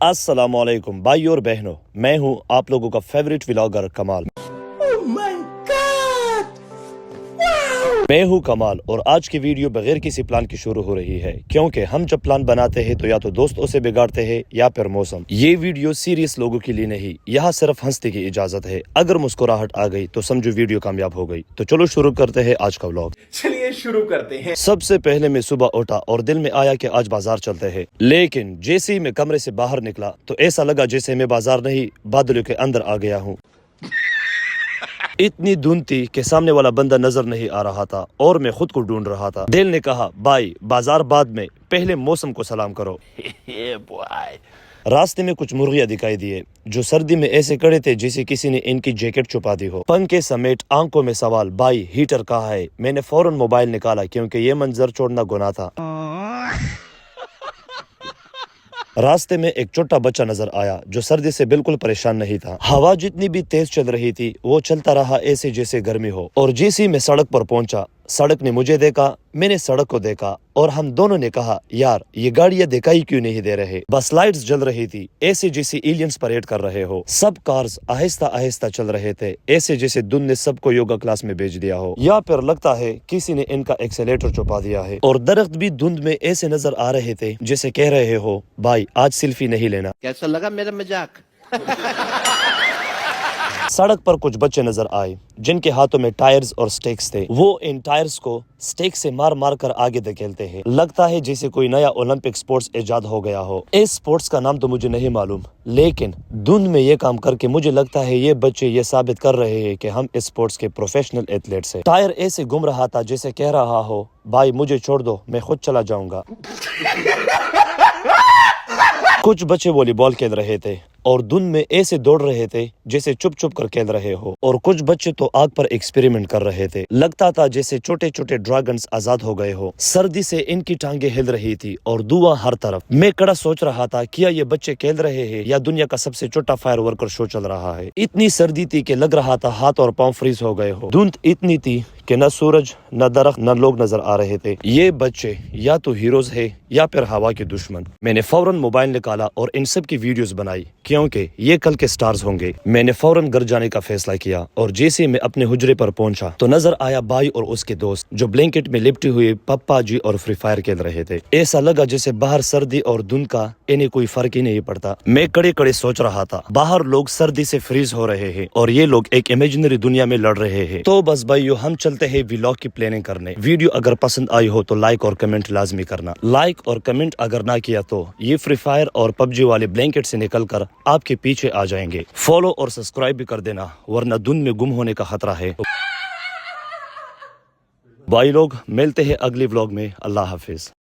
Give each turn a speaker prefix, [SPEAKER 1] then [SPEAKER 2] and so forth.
[SPEAKER 1] السلام علیکم بھائی اور بہنوں، میں ہوں آپ لوگوں کا فیوریٹ ولاگر کمال۔ میں ہوں کمال اور آج کی ویڈیو بغیر کسی پلان کی شروع ہو رہی ہے، کیونکہ ہم جب پلان بناتے ہیں تو یا تو دوستوں سے بگاڑتے ہیں یا پھر موسم۔ یہ ویڈیو سیریس لوگوں کے لیے نہیں، یہاں صرف ہنسنے کی اجازت ہے۔ اگر مسکراہٹ آ گئی تو سمجھو ویڈیو کامیاب ہو گئی۔ تو چلو شروع کرتے ہیں آج کا ولاگ۔
[SPEAKER 2] چلیے شروع کرتے ہیں۔
[SPEAKER 1] سب سے پہلے میں صبح اٹھا اور دل میں آیا کہ آج بازار چلتے ہیں، لیکن جیسے ہی میں کمرے سے باہر نکلا تو ایسا لگا جیسے میں بازار نہیں بادلوں کے اندر آ گیا ہوں۔ اتنی دھند تھی کہ سامنے والا بندہ نظر نہیں آ رہا تھا اور میں خود کو ڈھونڈ رہا تھا۔ دل نے کہا بھائی بازار بعد میں، پہلے موسم کو سلام کرو۔ راستے میں کچھ مرغیاں دکھائی دیے جو سردی میں ایسے کڑے تھے جیسے کسی نے ان کی جیکٹ چھپا دی ہو۔ پنکھے سمیت آنکھوں میں سوال، بھائی ہیٹر کہاں ہے؟ میں نے فوراً موبائل نکالا کیونکہ یہ منظر چھوڑنا گناہ تھا۔ راستے میں ایک چھوٹا بچہ نظر آیا جو سردی سے بالکل پریشان نہیں تھا۔ ہوا جتنی بھی تیز چل رہی تھی وہ چلتا رہا ایسے جیسے گرمی ہو، اور جیسے ہی میں سڑک پر پہنچا سڑک نے مجھے دیکھا، میں نے سڑک کو دیکھا، اور ہم دونوں نے کہا یار یہ گاڑیاں دکھائی کیوں نہیں دے رہے؟ بس لائٹس جل رہی تھی ایسے جیسے ایلینز پریڈ کر رہے ہو۔ سب کارز آہستہ آہستہ چل رہے تھے ایسے جیسے دھند نے سب کو یوگا کلاس میں بھیج دیا ہو، یا پھر لگتا ہے کسی نے ان کا ایکسیلیٹر چھپا دیا ہے۔ اور درخت بھی دھند میں ایسے نظر آ رہے تھے جیسے کہہ رہے ہو بھائی آج سیلفی نہیں لینا۔
[SPEAKER 2] کیسا لگا میرا مذاق؟
[SPEAKER 1] سڑک پر کچھ بچے نظر آئے جن کے ہاتھوں میں ٹائرز اور سٹیکس تھے۔ وہ ان ٹائرز کو سٹیک سے مار مار کر آگے دھکیلتے ہیں، لگتا ہے جیسے کوئی نیا اولمپک سپورٹس ایجاد ہو گیا ہو۔ اس سپورٹس کا نام تو مجھے نہیں معلوم، لیکن دھند میں یہ کام کر کے مجھے لگتا ہے یہ بچے یہ ثابت کر رہے ہیں کہ ہم اس سپورٹس کے پروفیشنل ایتھلیٹس ہیں۔ ٹائر ایسے گھوم رہا تھا جیسے کہہ رہا ہو بھائی مجھے چھوڑ دو میں خود چلا جاؤں گا۔ کچھ بچے والی بال کھیل رہے تھے اور دھند میں ایسے دوڑ رہے تھے جیسے چھپ چھپ کر کھیل رہے ہو، اور کچھ بچے تو آگ پر ایکسپیریمنٹ کر رہے تھے، لگتا تھا جیسے چھوٹے چھوٹے ڈریگنز آزاد ہو گئے ہو۔ سردی سے ان کی ٹانگیں ہل رہی تھی اور دھواں ہر طرف۔ میں کڑا سوچ رہا تھا کیا یہ بچے کھیل رہے ہیں یا دنیا کا سب سے چھوٹا فائر ورکر شو چل رہا ہے؟ اتنی سردی تھی کہ لگ رہا تھا ہاتھ اور پاؤں فریز ہو گئے ہو۔ دھند اتنی تھی کہ نہ سورج نہ درخت نہ لوگ نظر آ رہے تھے۔ یہ بچے یا تو ہیروز ہے یا پھر ہوا کے دشمن۔ میں نے فوراً موبائل نکالا اور ان سب کی ویڈیوز بنائی کیونکہ یہ کل کے سٹارز ہوں گے۔ میں نے فوراً گھر جانے کا فیصلہ کیا اور جیسے میں اپنے حجرے پر پہنچا تو نظر آیا بھائی اور اس کے دوست جو بلینکٹ میں لپٹے ہوئے پپا جی اور فری فائر کھیل رہے تھے۔ ایسا لگا جیسے باہر سردی اور دھند کا انہیں کوئی فرق ہی نہیں پڑتا۔ میں کڑے کڑے سوچ رہا تھا باہر لوگ سردی سے فریز ہو رہے ہیں اور یہ لوگ ایک امیجنری دنیا میں لڑ رہے ہیں۔ تو بس بھائیو ہم چلتے ہیں ولاگ کی پلاننگ کرنے۔ ویڈیو اگر پسند آئی ہو تو لائک اور کمنٹ لازمی کرنا۔ لائک اور کمنٹ اگر نہ کیا تو یہ فری فائر اور پب جی والے بلینکٹ سے نکل کر آپ کے پیچھے آ جائیں گے۔ فالو اور سبسکرائب بھی کر دینا ورنہ دھند میں گم ہونے کا خطرہ ہے۔ بھائی لوگ ملتے ہیں اگلی ولاگ میں، اللہ حافظ۔